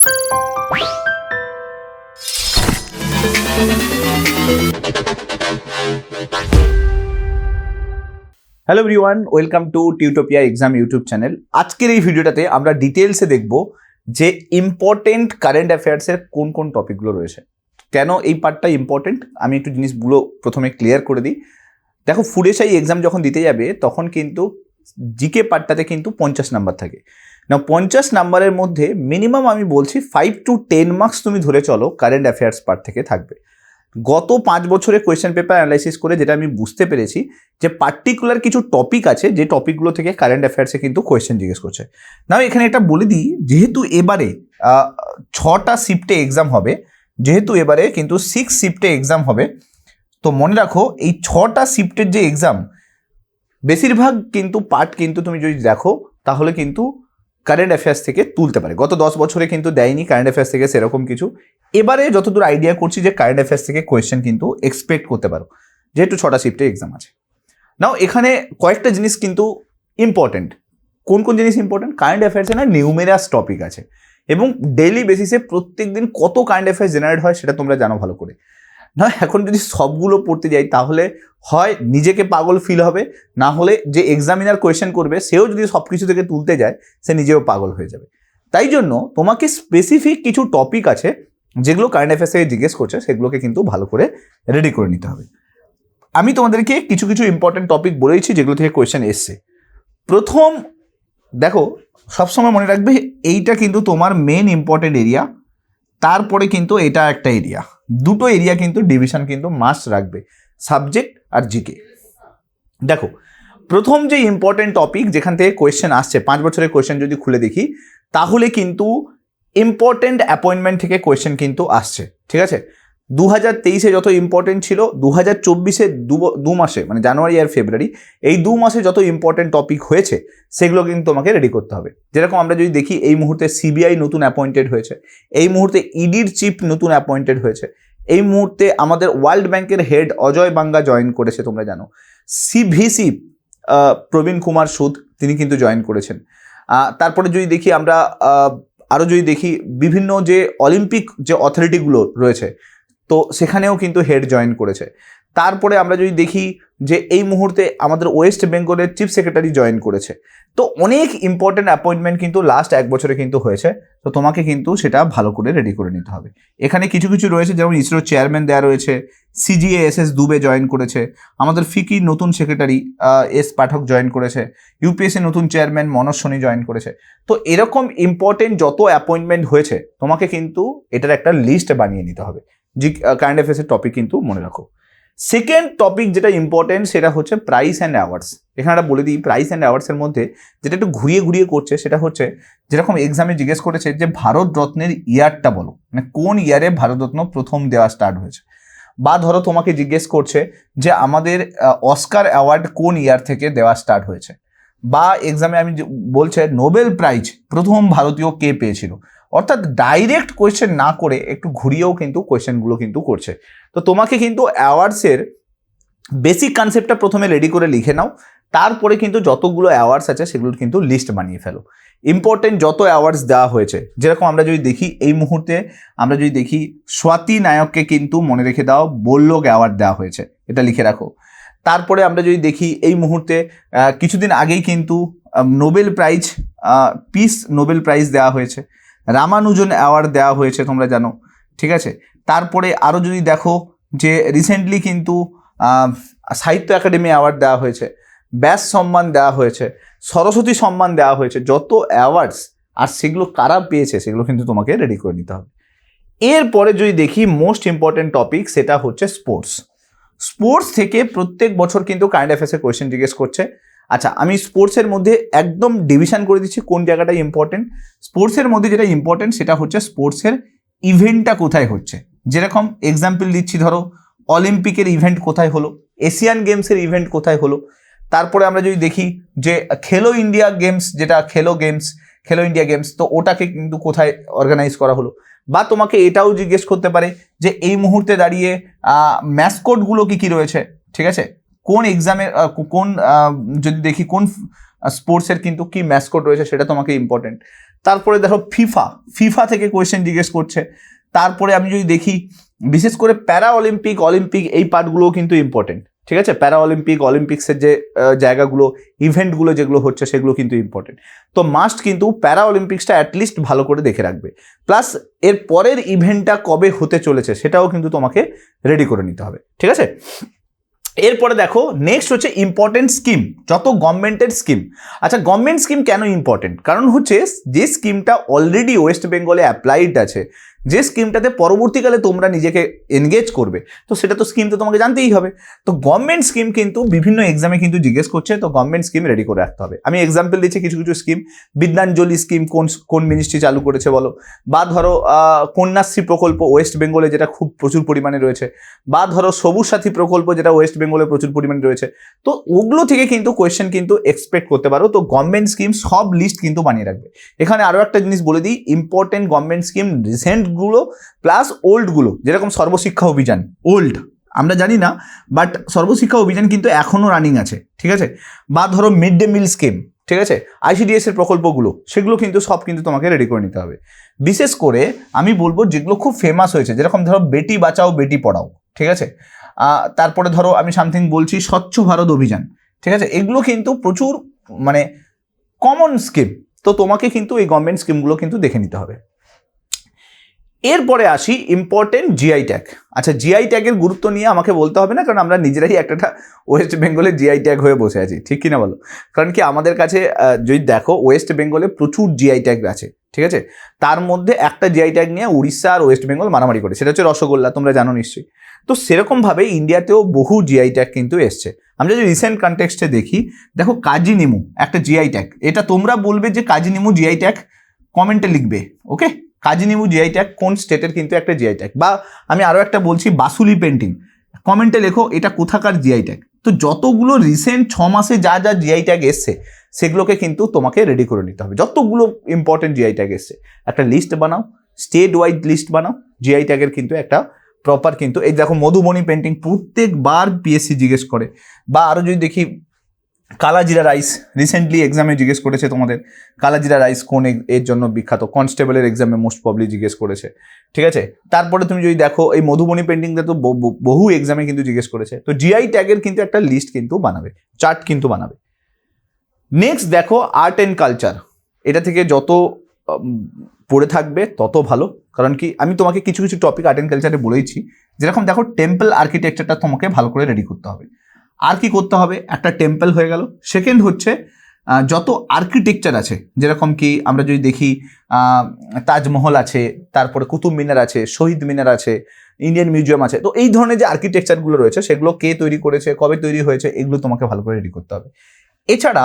Hello everyone, welcome to Tutopia exam YouTube channel. আজকের এই ভিডিওটাতে আমরা ডিটেলসে দেখব যে ইম্পর্টেন্ট কারেন্ট অ্যাফেয়ার্সের কোন কোন টপিকগুলো রয়েছে। কেন এই পার্টটা ইম্পর্টেন্ট আমি একটু জিনিসগুলো প্রথমে ক্লিয়ার করে দিই। দেখো, ফুড এসআই এক্সাম যখন দিতে যাবে তখন কিন্তু জিকে পার্টটাতে কিন্তু 50 নাম্বার থাকে না। 50 নাম্বারের মধ্যে মিনিমাম আমি বলছি 5 to 10 মার্কস তুমি ধরে চলো কারেন্ট অ্যাফেয়ার্স পার্ট থেকে থাকবে। গত 5 বছরে কোয়েশ্চেন পেপার অ্যানালাইসিস করে যেটা আমি বুঝতে পেরেছি যে পার্টিকুলার কিছু টপিক আছে যে টপিকগুলো থেকে কারেন্ট অ্যাফেয়ার্সে কিন্তু কোয়েশ্চেন জিজ্ঞেস করছে। না, এখানে এটা বলে দিই, যেহেতু এবারে 6টা শিফটে এক্সাম হবে, যেহেতু এবারে কিন্তু 6 শিফটে এক্সাম হবে, তো মনে রাখো এই 6টা শিফটের যে এক্সাম বেশিরভাগ কিন্তু পার্ট কিন্তু তুমি যদি দেখো তাহলে কিন্তু কারেন্ট অ্যাফেয়ার্স থেকে তুলতে পারে। গত 10 বছরে কিন্তু দেয়নি কারেন্ট অ্যাফেয়ার্স থেকে সেরকম কিছু। এবারে যতদূর আইডিয়া করছি যে কারেন্ট অ্যাফেয়ার্স থেকে কোয়েশ্চেন কিন্তু এক্সপেক্ট করতে পারো, যেহেতু 6টা শিফটে এক্সাম আছে। নাও এখানে কয়েকটা জিনিস কিন্তু ইম্পর্টেন্ট। কোন কোন জিনিস ইম্পর্টেন্ট? কারেন্ট অ্যাফেয়ার্সে না নিউমেরাস টপিক আছে এবং ডেইলি বেসিসে প্রত্যেক দিন কত কারেন্ট অ্যাফেয়ার্স জেনারেট হয় সেটা তোমরা জানো ভালো করে। না, এখন যদি সবগুলো পড়তে যাই তাহলে হয় নিজেকে পাগল ফিল হবে, না হলে যে এক্সামিনার কোয়েশ্চেন করবে সেও যদি সব কিছু থেকে তুলতে যায় সে নিজেও পাগল হয়ে যাবে। তাই জন্য তোমাকে স্পেসিফিক কিছু টপিক আছে যেগুলো কারেন্ট অ্যাফেয়ার্স থেকে জিজ্ঞেস করছে, সেগুলোকে কিন্তু ভালো করে রেডি করে নিতে হবে। আমি তোমাদেরকে কিছু কিছু ইম্পর্টেন্ট টপিক বলেইছি যেগুলো থেকে কোয়েশ্চেন এসছে। প্রথম দেখো, সবসময় মনে রাখবে এইটা কিন্তু তোমার মেন ইম্পর্টেন্ট এরিয়া, তারপরে কিন্তু এটা একটা এরিয়া, দুটো এরিয়া কিন্তু ডিভিশন কিন্তু মাস্ট রাখবে, সাবজেক্ট আর জিকে। দেখো, প্রথম যে ইম্পর্টেন্ট টপিক যেখান থেকে কোয়েশ্চেন আসছে, 5 বছরের কোয়েশ্চেন যদি খুলে দেখি তাহলে কিন্তু ইম্পর্টেন্ট অ্যাপয়েন্টমেন্ট থেকে কোয়েশ্চেন কিন্তু আসছে। ঠিক আছে, 2023-এ যত ইম্পর্টেন্ট ছিল, 2024-এ দু মাসে মানে জানুয়ারি আর ফেব্রুয়ারি, এই 2 মাসে যত ইম্পর্টেন্ট টপিক হয়েছে সেগুলো কিন্তু তোমাকে রেডি করতে হবে। যেরকম আমরা যদি দেখি এই মুহূর্তে সিবিআই নতুন অ্যাপয়েন্টেড হয়েছে, এই মুহূর্তে ইডির চিফ নতুন অ্যাপয়েন্টেড হয়েছে, এই মুহূর্তে আমাদের ওয়ার্ল্ড ব্যাংকের হেড অজয় বাঙ্গা জয়েন করেছে, তোমরা জানো। সিভিসি প্রবীণ কুমার সুদ তিনি কিন্তু জয়েন করেছেন। তারপরে যদি দেখি আমরা আরও যদি দেখি বিভিন্ন যে অলিম্পিক যে অথরিটিগুলো রয়েছে তো সেখানেও কিন্তু হেড জয়েন করেছে। তারপরে আমরা যদি দেখি যে এই মুহূর্তে আমাদের ওয়েস্ট বেঙ্গলের চিফ সেক্রেটারি জয়েন করেছে। তো অনেক ইম্পর্টেন্ট অ্যাপয়েন্টমেন্ট কিন্তু লাস্ট 1 বছরে কিন্তু হয়েছে, তো তোমাকে কিন্তু সেটা ভালো করে রেডি করে নিতে হবে। এখানে কিছু কিছু রয়েছে, যেমন ইসরোর চেয়ারম্যান দেওয়া রয়েছে, CGA-SS দুবে জয়েন করেছে, আমাদের ফিকির নতুন সেক্রেটারি এস পাঠক জয়েন করেছে, ইউপিএসসি নতুন চেয়ারম্যান মনোজ সোনি জয়েন করেছে। তো এরকম ইম্পর্টেন্ট যত অ্যাপয়েন্টমেন্ট হয়েছে তোমাকে কিন্তু এটার একটা লিস্ট বানিয়ে নিতে হবে। যে কারেন্ট অ্যাফেয়ার্সের টপিক কিন্তু মনে রাখো। সেকেন্ড টপিক যেটা ইম্পর্টেন্ট সেটা হচ্ছে প্রাইস অ্যান্ড অ্যাওয়ার্ডস। এখানে একটা বলে দিই, প্রাইস অ্যান্ড অ্যাওয়ার্ডসের মধ্যে যেটা একটু ঘুরিয়ে ঘুরিয়ে করছে সেটা হচ্ছে, যেরকম এক্সামে জিজ্ঞেস করেছে যে ভারত রত্নের ইয়ারটা বলো, মানে কোন ইয়ারে ভারতরত্ন প্রথম দেওয়া স্টার্ট হয়েছে। বা ধরো তোমাকে জিজ্ঞেস করছে যে আমাদের অস্কার অ্যাওয়ার্ড কোন ইয়ার থেকে দেওয়া স্টার্ট হয়েছে। বা এক্সামে আমি বলছে নোবেল প্রাইজ প্রথম ভারতীয় কে পেয়েছিল। অর্থাৎ ডাইরেক্ট কোয়েশ্চেন না করে একটু ঘুরিয়েও কিন্তু কোয়েশ্চেনগুলো কিন্তু করছে। তো তোমাকে কিন্তু অ্যাওয়ার্ডসের বেসিক কনসেপ্টটা প্রথমে রেডি করে লিখে নাও, তারপরে কিন্তু যতগুলো অ্যাওয়ার্ডস আছে সেগুলোর কিন্তু লিস্ট বানিয়ে ফেলো। ইম্পর্টেন্ট যত অ্যাওয়ার্ডস দেওয়া হয়েছে, যেরকম আমরা যদি দেখি এই মুহূর্তে আমরা যদি দেখি স্বাতী নায়ককে কিন্তু মনে রেখে দাও বোললোক অ্যাওয়ার্ড দেওয়া হয়েছে, এটা লিখে রাখো। তারপরে আমরা যদি দেখি এই মুহূর্তে কিছুদিন আগেই কিন্তু Nobel prize piece Nobel prize দেওয়া হয়েছে, রামানুজন অ্যাওয়ার্ড দেওয়া হয়েছে, তোমরা জানো। ঠিক আছে, তারপরে আরও যদি দেখো যে রিসেন্টলি কিন্তু সাহিত্য একাডেমি অ্যাওয়ার্ড দেওয়া হয়েছে, ব্যাস সম্মান দেওয়া হয়েছে, সরস্বতী সম্মান দেওয়া হয়েছে, যত অ্যাওয়ার্ডস আর সেগুলো কারা পেয়েছে সেগুলো কিন্তু তোমাকে রেডি করে নিতে হবে। এরপরে যদি দেখি মোস্ট ইম্পর্টেন্ট টপিক সেটা হচ্ছে স্পোর্টস। স্পোর্টস থেকে প্রত্যেক বছর কিন্তু কারেন্ট অ্যাফেয়ার্সের কোয়েশ্চেন জিজ্ঞেস করছে। আচ্ছা, আমি স্পোর্টসের মধ্যে একদম ডিভিশন করে দিচ্ছি কোন জায়গাটা ইম্পর্টেন্ট। স্পোর্টসের মধ্যে যেটা ইম্পর্টেন্ট সেটা হচ্ছে স্পোর্টসের ইভেন্টটা কোথায় হচ্ছে। যেরকম এক্সাম্পল দিচ্ছি, ধরো অলিম্পিকের ইভেন্ট কোথায় হলো, এশিয়ান গেমসের ইভেন্ট কোথায় হলো। তারপরে আমরা যদি দেখি যে খেলো ইন্ডিয়া গেমস, যেটা খেলো ইন্ডিয়া গেমস, তো ওটাকে কিন্তু কোথায় অর্গানাইজ করা হলো। বা তোমাকে এটাও জিজ্ঞেস করতে পারে যে এই মুহূর্তে দাঁড়িয়ে ম্যাসকটগুলো কী কী রয়েছে। ঠিক আছে, কোন এক্সামের কোন যদি দেখি কোন স্পোর্টসের কিন্তু কি ম্যাসকট রয়েছে সেটা তোমাকে ইম্পর্টেন্ট। তারপরে দেখো ফিফা থেকে কোয়েশ্চেন জিজ্ঞেস করছে। তারপরে আমি যদি দেখি বিশেষ করে প্যারা অলিম্পিক এই পার্টগুলোও কিন্তু ইম্পর্টেন্ট, ঠিক আছে। প্যারা অলিম্পিক্সের যে জায়গাগুলো ইভেন্টগুলো যেগুলো হচ্ছে সেগুলো কিন্তু ইম্পর্টেন্ট। তো মাস্ট কিন্তু প্যারা অলিম্পিক্সটা অ্যাটলিস্ট ভালো করে দেখে রাখবে, প্লাস এর পরের ইভেন্টটা কবে হতে চলেছে সেটাও কিন্তু তোমাকে রেডি করে নিতে হবে, ঠিক আছে। এরপরে দেখো নেক্সট হচ্ছে ইম্পর্টেন্ট স্কিম, যত গভর্নমেন্টের স্কিম। আচ্ছা, গভর্নমেন্ট স্কিম কেন ইম্পর্টেন্ট? কারণ হচ্ছে যে স্কিমটা অলরেডি ওয়েস্ট বেঙ্গলে অ্যাপ্লাইড আছে, যে স্কিমটাতে পরবর্তীকালে তোমরা নিজেকে এনগেজ করবে, তো সেটা তো স্কিম তো তোমাকে জানতেই হবে। তো গভর্নমেন্ট স্কিম কিন্তু বিভিন্ন এক্সামে কিন্তু জিজ্ঞেস করছে, তো গভর্নমেন্ট স্কিম রেডি করে রাখতে হবে। আমি এক্সাম্পল দিচ্ছি কিছু কিছু স্কিম। বিদ্যাঞ্জলি স্কিম কোন মিনিস্ট্রি চালু করেছে বলো, বা ধরো কন্যাশ্রী প্রকল্প ওয়েস্ট বেঙ্গলে যেটা খুব প্রচুর পরিমাণে রয়েছে, বা ধরো সবুজ সাথী প্রকল্প যেটা ওয়েস্ট বেঙ্গলে প্রচুর পরিমাণে রয়েছে। তো ওগুলো থেকে কিন্তু কোয়েশ্চেন কিন্তু এক্সপেক্ট করতে পারো। তো গভর্নমেন্ট স্কিম সব লিস্ট কিন্তু বানিয়ে রাখবে। এখানে আরও একটা জিনিস বলে দিই, ইম্পর্টেন্ট গভর্নমেন্ট স্কিম রিসেন্টগুলো প্লাস ওল্ডগুলো, যেরকম সর্বশিক্ষা অভিযান ওল্ড আমরা জানি না, বাট সর্বশিক্ষা অভিযান কিন্তু এখনও রানিং আছে, ঠিক আছে। বা ধরো মিড ডে মিল স্কিম, ঠিক আছে, ICDS এর প্রকল্পগুলো, সেগুলো কিন্তু সব কিন্তু তোমাকে রেডি করে নিতে হবে। বিশেষ করে আমি বলবো যেগুলো খুব ফেমাস হয়েছে, যেরকম ধরো বেটি বাঁচাও বেটি পড়াও, ঠিক আছে। তারপরে ধরো আমি সামথিং বলছি স্বচ্ছ ভারত অভিযান, ঠিক আছে। এগুলো কিন্তু প্রচুর মানে কমন স্কিম, তো তোমাকে কিন্তু এই গভর্নমেন্ট স্কিমগুলো কিন্তু দেখে নিতে হবে। এরপরে আসি ইম্পর্টেন্ট জিআই ট্যাগ। আচ্ছা, জিআই ট্যাগের গুরুত্ব নিয়ে আমাকে বলতে হবে না, কারণ আমরা নিজেরাই একটা ওয়েস্ট বেঙ্গলের জিআই ট্যাগ হয়ে বসে আছি, ঠিক কিনা বলো। কারণ কি আমাদের কাছে যদি দেখো ওয়েস্ট বেঙ্গলে প্রচুর জিআই ট্যাগ আছে, ঠিক আছে। তার মধ্যে একটা জিআই ট্যাগ নিয়ে উড়িষ্যা আর ওয়েস্ট বেঙ্গল মারামারি করে, সেটা হচ্ছে রসগোল্লা, তোমরা জানো নিশ্চয়ই। তো সেরকমভাবে ইন্ডিয়াতেও বহু জিআই ট্যাগ কিন্তু এসছে। আমরা যদি রিসেন্ট কনটেক্সটে দেখি, দেখো কাজি নিমু একটা জিআই ট্যাগ, এটা তোমরা বলবে যে কাজি নিমু জিআই ট্যাগ, কমেন্টে লিখবে, ওকে। কাজি নিমু জিআই ট্যাগ কোন স্টেটের কিন্তু একটা জিআই ট্যাগ। বা আমি আরও একটা বলছি বাসুলি পেন্টিং, কমেন্টে লেখো এটা কোথাকার জিআই ট্যাগ। তো যতগুলো রিসেন্ট 6 মাসে যা যা জিআই ট্যাগ এসছে সেগুলোকে কিন্তু তোমাকে রেডি করে নিতে হবে। যতগুলো ইম্পর্টেন্ট জিআই ট্যাগ এসছে একটা লিস্ট বানাও, স্টেট ওয়াইড লিস্ট বানাও। জিআই ট্যাগের কিন্তু একটা প্রপার কিন্তু, এই দেখো মধুবনী পেন্টিং প্রত্যেকবার পিএসসি জিজ্ঞেস করে। বা আরও যদি দেখি কালাজিরা রাইস, রিসেন্টলি এক্সামে জিজ্ঞেস করেছে তোমাদের কালাজিরা রাইস কোন এর জন্য বিখ্যাত, কনস্টেবলের এক্সামে মোস্ট প্রবলি জিজ্ঞেস করেছে, ঠিক আছে। তারপরে তুমি যদি দেখো এই মধুবনী পেন্টিংটা তো বহু এক্সামে কিন্তু জিজ্ঞেস করেছে। তো জিআই ট্যাগের কিন্তু একটা লিস্ট কিন্তু বানাবে, চার্ট কিন্তু বানাবে। নেক্সট দেখো আর্ট অ্যান্ড কালচার, এটা থেকে যত পড়ে থাকবে তত ভালো। কারণ কি আমি তোমাকে কিছু কিছু টপিক আর্ট অ্যান্ড কালচারে বলেইছি, যেরকম দেখো টেম্পল আর্কিটেকচারটা তোমাকে ভালো করে রেডি করতে হবে। আর কি করতে হবে, একটা টেম্পল হয়ে গেল। সেকেন্ড হচ্ছে যত আর্কিটেকচার আছে, যেরকম কি আমরা যদি দেখি তাজমহল আছে, তারপরে কুতুব মিনার আছে, শহীদ মিনার আছে, ইন্ডিয়ান মিউজিয়াম আছে। তো এই ধরনের যে আর্কিটেকচারগুলো রয়েছে সেগুলো কে তৈরি করেছে, কবে তৈরি হয়েছে, এগুলো তোমাকে ভালো করে রেডি করতে হবে। এছাড়া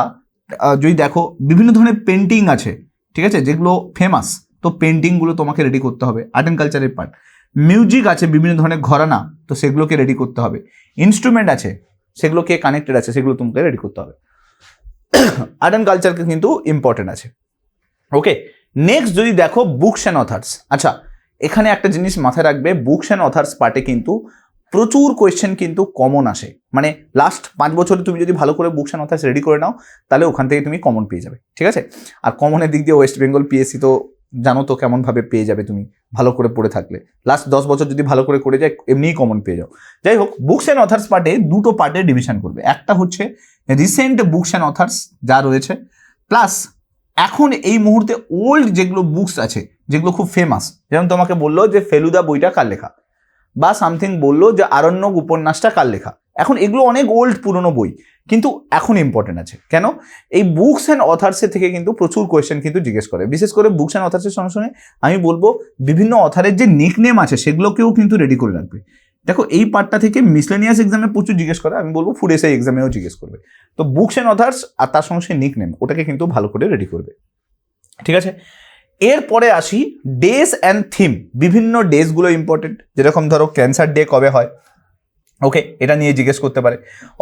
যদি দেখো বিভিন্ন ধরনের পেন্টিং আছে, ঠিক আছে, যেগুলো ফেমাস, তো পেন্টিংগুলো তোমাকে রেডি করতে হবে, আর্ট অ্যান্ড কালচারের পার্ট। মিউজিক আছে বিভিন্ন ধরনের ঘরানা, তো সেগুলোকে রেডি করতে হবে। ইনস্ট্রুমেন্ট আছে, সেগুলো কে কানেক্টেড আছে, সেগুলো তোমাকে রেডি করতে হবে। আর্ট অ্যান্ড কালচারকে কিন্তু ইম্পর্টেন্ট আছে, ওকে। নেক্সট যদি দেখো বুকস অ্যান্ড অথার্স। আচ্ছা, এখানে একটা জিনিস মাথায় রাখবে, বুকস অ্যান্ড অথার্স পার্টে কিন্তু প্রচুর কোয়েশ্চেন কিন্তু কমন আসে। মানে লাস্ট 5 বছরে তুমি যদি ভালো করে বুকস অ্যান্ড অথার্স রেডি করে নাও, তাহলে ওখান থেকে তুমি কমন পেয়ে যাবে, ঠিক আছে। আর কমনের দিক দিয়ে ওয়েস্ট বেঙ্গল পিএসসি তো জানো তো কেমনভাবে পেয়ে যাবে তুমি ভালো করে পড়ে থাকলে। লাস্ট 10 বছর যদি ভালো করে যায় এমনিই কমন পেয়ে যাও। যাই হোক, বুকস অ্যান্ড অথার্স পার্টে দুটো পার্টে ডিভিশন করবে। একটা হচ্ছে রিসেন্ট বুকস অ্যান্ড অথার্স যা রয়েছে, প্লাস এখন এই মুহূর্তে ওল্ড যেগুলো বুকস আছে যেগুলো খুব ফেমাস, যেমন তোমাকে বললো যে ফেলুদা বইটা কার লেখা, বা সামথিং বললো যে আরণ্যক উপন্যাসটা কার লেখা। এখন এগুলো অনেক ওল্ড পুরনো বই, কিন্তু এখন ইম্পর্টেন্ট আছে। কেন? এই বুকস অ্যান্ড অথার্সের থেকে কিন্তু প্রচুর কোয়েশ্চেন কিন্তু জিজ্ঞেস করে। বিশেষ করে বুকস অ্যান্ড অথার্সের সঙ্গে সঙ্গে আমি বলবো বিভিন্ন অথারের যে নিকনেম আছে সেগুলোকেও কিন্তু রেডি করে রাখবে। দেখো এই পার্টটা থেকে মিসলেনিয়াস এক্সামে প্রচুর জিজ্ঞেস করে, আমি বলবো ফুড এসআই এক্সামেও জিজ্ঞেস করবে। তো বুকস অ্যান্ড অথার্স আর তার সঙ্গে সঙ্গে নিকনেম, ওটাকে কিন্তু ভালো করে রেডি করবে, ঠিক আছে। এরপরে আসি ডেজ অ্যান্ড থিম। বিভিন্ন ডেজগুলো ইম্পর্টেন্ট, যেরকম ধরো ক্যান্সার ডে কবে হয়, ওকে, এটা নিয়ে জিজ্ঞেস করতে পারে।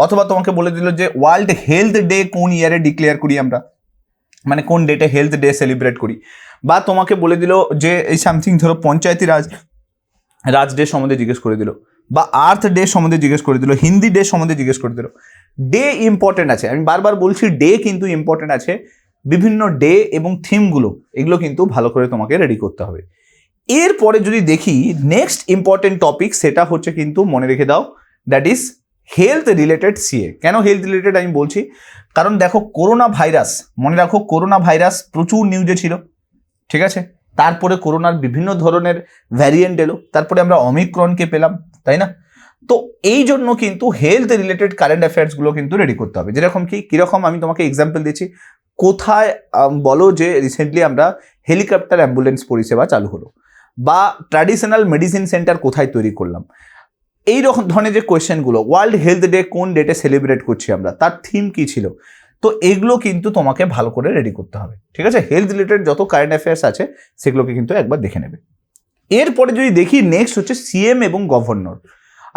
অথবা তোমাকে বলে দিল যে ওয়ার্ল্ড হেলথ ডে কোন ইয়ারে ডিক্লেয়ার করি আমরা, মানে কোন ডেটে হেলথ ডে সেলিব্রেট করি। বা তোমাকে বলে দিল যে এই সামথিং ধরো পঞ্চায়েতি রাজ ডে সম্বন্ধে জিজ্ঞেস করে দিল। বা আর্থ ডে সম্বন্ধে জিজ্ঞেস করে দিল, হিন্দি ডে সম্বন্ধে জিজ্ঞেস করে দিল। ডে ইম্পর্টেন্ট আছে, আমি বারবার বলছি ডে কিন্তু ইম্পর্টেন্ট আছে। বিভিন্ন ডে এবং থিমগুলো এগুলো কিন্তু ভালো করে তোমাকে রেডি করতে হবে। এরপরে যদি দেখি নেক্সট ইম্পর্টেন্ট টপিক, সেটা হচ্ছে কিন্তু মনে রেখে দাও, that is health related CA. কেন হেলথ রিলেটেড আমি বলছি, কারণ দেখো করোনা ভাইরাস, মনে রাখো করোনা ভাইরাস প্রচুর নিউজে ছিল, ঠিক আছে। তারপরে করোনার বিভিন্ন ধরনের ভ্যারিয়েন্ট এলো, তারপরে আমরা অমিক্রনকে পেলাম, তাই না? তো এই জন্য কিন্তু হেলথ রিলেটেড কারেন্ট অ্যাফেয়ার্সগুলো কিন্তু রেডি করতে হবে। যেরকম কিরকম আমি তোমাকে এক্সাম্পল দিচ্ছি, কোথায় বলো যে রিসেন্টলি আমরা হেলিকপ্টার অ্যাম্বুলেন্স পরিষেবা চালু হলো, বা ট্র্যাডিশনাল মেডিসিন সেন্টার কোথায় তৈরি করলাম, এই রকম ধরনের যে কোয়েশ্চেনগুলো, ওয়ার্ল্ড হেলথ ডে কোন ডেটে সেলিব্রেট করছি আমরা, তার থিম কি ছিল, তো এগুলো কিন্তু তোমাকে ভালো করে রেডি করতে হবে, ঠিক আছে। হেলথ রিলেটেড যত কারেন্ট অ্যাফেয়ার্স আছে সেগুলোকে কিন্তু একবার দেখে নেবে। এরপরে যদি দেখি নেক্সট হচ্ছে সিএম এবং গভর্নর।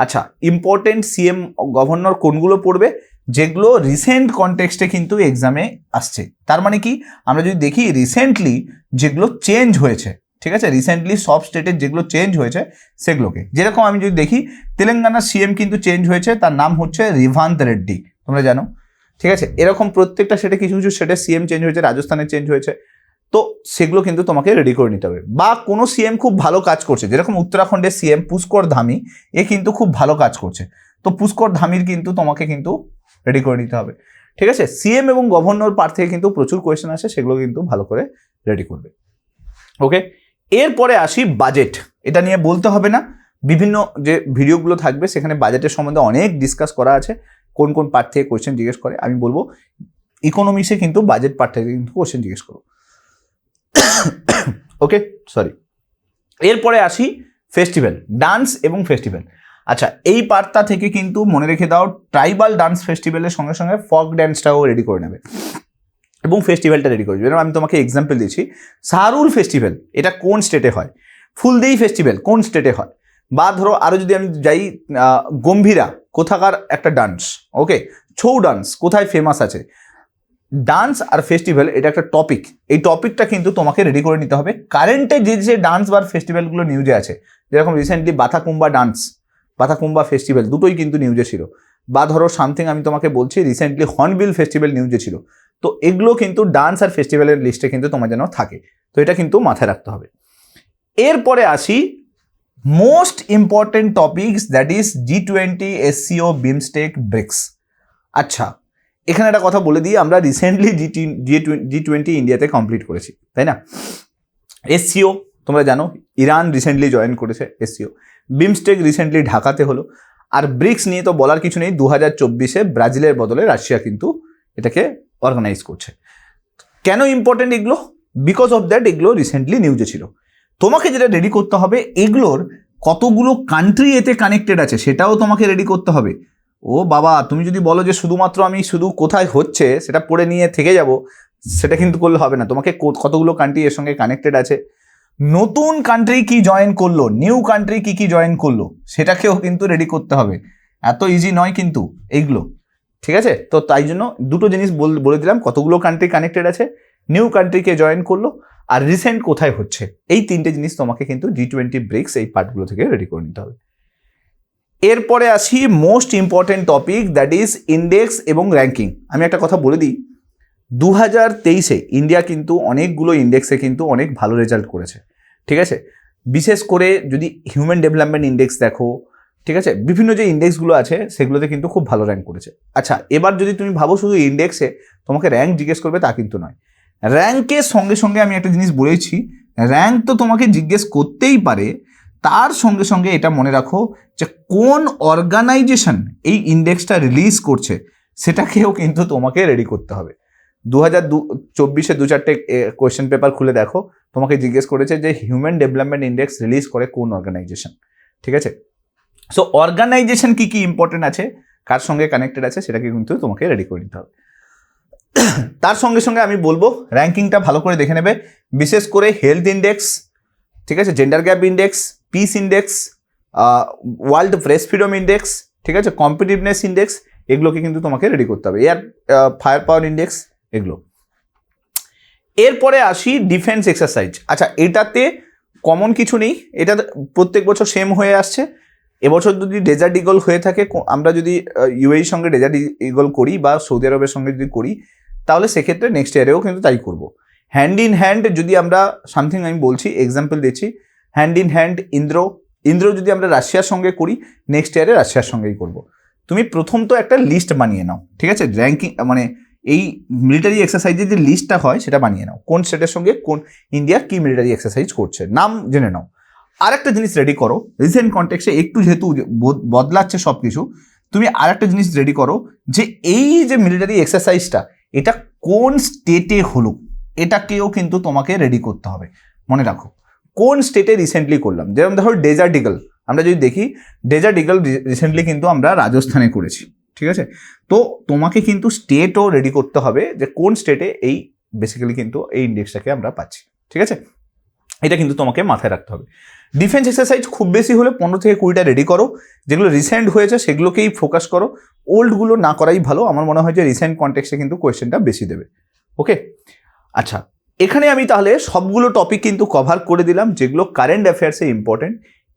আচ্ছা, ইম্পর্টেন্ট সিএম গভর্নর কোনগুলো পড়বে, যেগুলো রিসেন্ট কনটেক্সটে কিন্তু এক্সামে আসছে। তার মানে কি, আমরা যদি দেখি রিসেন্টলি যেগুলো চেঞ্জ হয়েছে, ঠিক আছে, রিসেন্টলি সব স্টেটের যেগুলো চেঞ্জ হয়েছে সেগুলোকে, যেরকম আমি যদি দেখি তেলেঙ্গানার সিএম কিন্তু চেঞ্জ হয়েছে, তার নাম হচ্ছে রেভান্ত রেড্ডি, তোমরা জানো, ঠিক আছে। এরকম প্রত্যেকটা স্টেটে কিছু কিছু স্টেটের সিএম চেঞ্জ হয়েছে, রাজস্থানের চেঞ্জ হয়েছে, তো সেগুলো কিন্তু তোমাকে রেডি করে নিতে হবে। বা কোনো সিএম খুব ভালো কাজ করছে, যেরকম উত্তরাখণ্ডের সিএম পুষ্কর ধামি, এ কিন্তু খুব ভালো কাজ করছে, তো পুষ্কর ধামির কিন্তু তোমাকে কিন্তু রেডি করে নিতে হবে, ঠিক আছে। সিএম এবং গভর্নর পার্ট থেকে কিন্তু প্রচুর কোয়েশ্চেন আসে, সেগুলো কিন্তু ভালো করে রেডি করবে, ওকে। এরপরে আসি বাজেট। এটা নিয়ে বলতে হবে না, বিভিন্ন যে ভিডিওগুলো থাকবে সেখানে বাজেটের সম্বন্ধে অনেক ডিসকাস করা আছে, কোন কোন পার্ট থেকে কোয়েশ্চেন জিজ্ঞেস করে। আমি বলবো ইকোনমিক্সে কিন্তু বাজেট পার্ট থেকে কিন্তু কোয়েশ্চেন জিজ্ঞেস করো, ওকে, সরি। এরপরে আসি ফেস্টিভ্যাল, ডান্স এবং ফেস্টিভ্যাল। আচ্ছা, এই পার্টটা থেকে কিন্তু মনে রেখে দাও, ট্রাইবাল ডান্স ফেস্টিভ্যালের সঙ্গে সঙ্গে ফক ড্যান্সটাও রেডি করে নেবে এবং ফেস্টিভ্যালটা রেডি করে দেবে। আমি তোমাকে এক্সাম্পল দিচ্ছি, সারুল ফেস্টিভ্যাল এটা কোন স্টেটে হয়, ফুলদেই ফেস্টিভ্যাল কোন স্টেটে হয়, বা ধরো আরও যদি আমি যাই, গম্ভীরা কোথাকার একটা ডান্স, ওকে, ছৌ ডান্স কোথায় ফেমাস আছে। ডান্স আর ফেস্টিভ্যাল এটা একটা টপিক, এই টপিকটা কিন্তু তোমাকে রেডি করে নিতে হবে। কারেন্টে যে যে ডান্স বা ফেস্টিভ্যালগুলো নিউজে আছে, যেরকম রিসেন্টলি বাথাকুম্বা ফেস্টিভ্যাল দুটোই কিন্তু নিউজে ছিল, বা ধরো সামথিং আমি তোমাকে বলছি রিসেন্টলি হর্নবিল ফেস্টিভ্যাল নিউজে ছিল, তো এগুলো কিন্তু ডান্স আর ফেস্টিভ্যালের লিস্টে কিন্তু তোমার যেন থাকে, তো এটা কিন্তু মাথায় রাখতে হবে। এরপরে আসি most important topics, that is G20, SCO, BIMSTEC, BRICS. আচ্ছা, এখানে একটা কথা বলে দিই, আমরা রিসেন্টলি G20 ইন্ডিয়াতে কমপ্লিট করেছি, তাই না। SCO তোমরা জানো, ইরান রিসেন্টলি জয়েন করেছে SCO, বিমস্টেক রিসেন্টলি ঢাকাতে হলো, আর ব্রিক্স নিয়ে তো বলার কিছু নেই, 2024-এ ব্রাজিলের বদলে রাশিয়া কিন্তু এটাকে অর্গানাইজ করছে। কেন ইম্পর্টেন্ট এগুলো, বিকজ অফ দ্যাট এগুলো রিসেন্টলি নিউজে ছিল। তোমাকে যেটা রেডি করতে হবে, এগুলোর কতগুলো কান্ট্রি এতে কানেক্টেড আছে সেটাও তোমাকে রেডি করতে হবে। ও বাবা, তুমি যদি বলো যে শুধুমাত্র আমি শুধু কোথায় হচ্ছে সেটা পড়ে নিয়ে থেকে যাব, সেটা কিন্তু করলে হবে না, তোমাকে কতগুলো কান্ট্রি এর সঙ্গে কানেক্টেড আছে, নতুন কান্ট্রি কি জয়েন করলো, নিউ কান্ট্রি কি কি জয়েন করলো, সেটাকেও কিন্তু রেডি করতে হবে। এত ইজি নয় কিন্তু এইগুলো, ঠিক আছে। তো তাই জন্য দুটো জিনিস বলে দিলাম, কতগুলো কান্ট্রি কানেক্টেড আছে, নিউ কান্ট্রিকে জয়েন করলো, আর রিসেন্ট কোথায় হচ্ছে, এই তিনটে জিনিস তোমাকে কিন্তু G20 ব্রিক্স এই পার্টগুলো থেকে রেডি করে নিতে হবে। এরপরে আসি most important topic, that is index এবং র্যাঙ্কিং। আমি একটা কথা বলে দিই, 2023-এ ইন্ডিয়া কিন্তু অনেকগুলো ইন্ডেক্সে কিন্তু অনেক ভালো রেজাল্ট করেছে, ঠিক আছে। বিশেষ করে যদি হিউম্যান ডেভেলপমেন্ট ইন্ডেক্স দেখো, ঠিক আছে, বিভিন্ন যে ইন্ডেক্সগুলো আছে সেগুলোতে কিন্তু খুব ভালো র্যাঙ্ক করেছে। আচ্ছা, এবার যদি তুমি ভাবো শুধু ইন্ডেক্সে তোমাকে র্যাঙ্ক জিজ্ঞেস করবে, তা কিন্তু নয়। র্যাঙ্কের সঙ্গে সঙ্গে আমি একটা জিনিস বলেছি, র্যাঙ্ক তো তোমাকে জিজ্ঞেস করতেই পারে, তার সঙ্গে সঙ্গে এটা মনে রাখো যে কোন অর্গানাইজেশন এই ইন্ডেক্সটা রিলিজ করছে সেটাকেও কিন্তু তোমাকে রেডি করতে হবে। 2024-এ 2-4টে কোয়েশ্চেন পেপার খুলে দেখো, তোমাকে জিজ্ঞেস করেছে যে হিউম্যান ডেভেলপমেন্ট ইন্ডেক্স রিলিজ করে কোন অর্গানাইজেশন, ঠিক আছে। সো অর্গানাইজেশন কি কি ইম্পর্টেন্ট আছে, কার সঙ্গে কানেক্টেড আছে, সেটাকে কিন্তু তোমাকে রেডি করে নিতে হবে। তার সঙ্গে সঙ্গে আমি বলবো র্যাঙ্কিংটা ভালো করে দেখে নেবে, বিশেষ করে হেলথ ইন্ডেক্স, ঠিক আছে, gender gap index, piece index, world press freedom index, ঠিক আছে, কম্পিটিভনেস ইন্ডেক্স, এগুলোকে কিন্তু তোমাকে রেডি করতে হবে, এয়ার ফায়ার পাওয়ার ইন্ডেক্স, এগুলো। এরপরে আসি ডিফেন্স এক্সারসাইজ। আচ্ছা, এটাতে কমন কিছু নেই, এটা প্রত্যেক বছর সেম হয়ে আসছে, এবছর যদি ডেজার্ট ইগল হয়ে থাকে, আমরা যদি ইউএইর সঙ্গে ডেজার্ট ইগল করি বা সৌদি আরবের সঙ্গে যদি করি, তাহলে সেক্ষেত্রে নেক্সট ইয়ারেও কিন্তু তাই করব। হ্যান্ড ইন হ্যান্ড যদি আমরা সামথিং, আমি বলছি এক্সাম্পল দিচ্ছি, হ্যান্ড ইন হ্যান্ড ইন্দ্র যদি আমরা রাশিয়ার সঙ্গে করি, নেক্সট ইয়ারে রাশিয়ার সঙ্গেই করব। তুমি প্রথম তো একটা লিস্ট বানিয়ে নাও, ঠিক আছে, র্যাঙ্কিং মানে এই মিলিটারি এক্সারসাইজের যে লিস্টটা হয় সেটা বানিয়ে নাও, কোন স্টেটের সঙ্গে কোন ইন্ডিয়া কি মিলিটারি এক্সারসাইজ করছে, নাম জেনে নাও। আর একটা জিনিস রেডি করো, রিসেন্ট কনটেক্সে একটু যেহেতু বদলাচ্ছে সব কিছু, তুমি আর একটা জিনিস রেডি করো যে এই যে মিলিটারি এক্সারসাইজটা এটা কোন স্টেটে হলো, এটাকেও কিন্তু তোমাকে রেডি করতে হবে। মনে রাখো কোন স্টেটে রিসেন্টলি করলাম, যেরকম দেখো ডেজার্ট ইগল, আমরা যদি দেখি ডেজার্ট ইগল রিসেন্টলি কিন্তু আমরা রাজস্থানে করেছি, ঠিক আছে। তো তোমাকে কিন্তু স্টেটও রেডি করতে হবে যে কোন স্টেটে এই বেসিক্যালি কিন্তু এই ইন্ডেক্সটাকে আমরা পাচ্ছি, ঠিক আছে। এটা কিন্তু তোমাকে মাথায় রাখতে হবে। ডিফেন্স এক্সারসাইজ খুব বেশি হলে 15 থেকে 20টা রেডি করো, যেগুলো রিসেন্ট হয়েছে সেগুলোকেই ফোকাস করো, ওল্ডগুলো না করাই ভালো। আমার মনে হয় যে রিসেন্ট কনটেক্সটে কিন্তু কোয়েশ্চেনটা বেশি দেবে। ওকে, আচ্ছা, এখানে আমি তাহলে সবগুলো টপিক কিন্তু কভার করে দিলাম যেগুলো কারেন্ট অ্যাফেয়ার্সে ইম্পর্টেন্ট।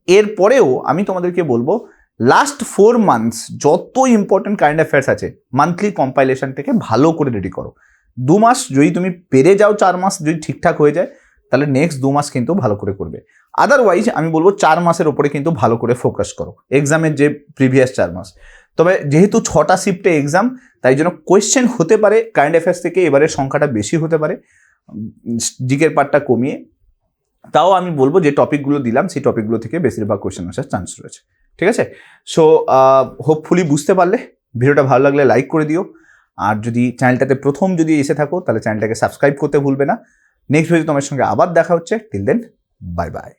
এরপরেও আমি তোমাদেরকে বলবো লাস্ট 4 মান্থস যত ইম্পর্টেন্ট কারেন্ট অ্যাফেয়ার্স আছে মান্থলি কম্পাইলেশন থেকে ভালো করে রেডি করো। 2 মাস যদি তুমি পেরে যাও, 4 মাস যদি ঠিকঠাক হয়ে যায়, তাহলে নেক্সট 2 মাস কিন্তু ভালো করে করবে। আদারওয়াইজ আমি বলবো 4 মাসের ওপরে কিন্তু ভালো করে ফোকাস করো, এক্সামের যে প্রিভিয়াস 4 মাস। তবে যেহেতু 6টা শিফটে এক্সাম, তাই জন্য কোয়েশ্চেন হতে পারে কারেন্ট অ্যাফেয়ার্স থেকে এবারে সংখ্যাটা বেশি হতে পারে, জিকের পার্টটা কমিয়ে। তাও আমি বলবো যে টপিকগুলো দিলাম সেই টপিকগুলো থেকে বেশিরভাগ কোয়েশ্চেন আসার চান্স রয়েছে, ঠিক আছে। সো হোপফুলি বুঝতে পারলে, ভিডিওটা ভালো লাগলে লাইক করে দিও, আর যদি চ্যানেলটাতে প্রথম যদি এসে থাকো তাহলে চ্যানেলটাকে সাবস্ক্রাইব করতে ভুলবে না। নেক্সট ভিডিও তোমার সঙ্গে আবার দেখা হচ্ছে। Till then, bye by.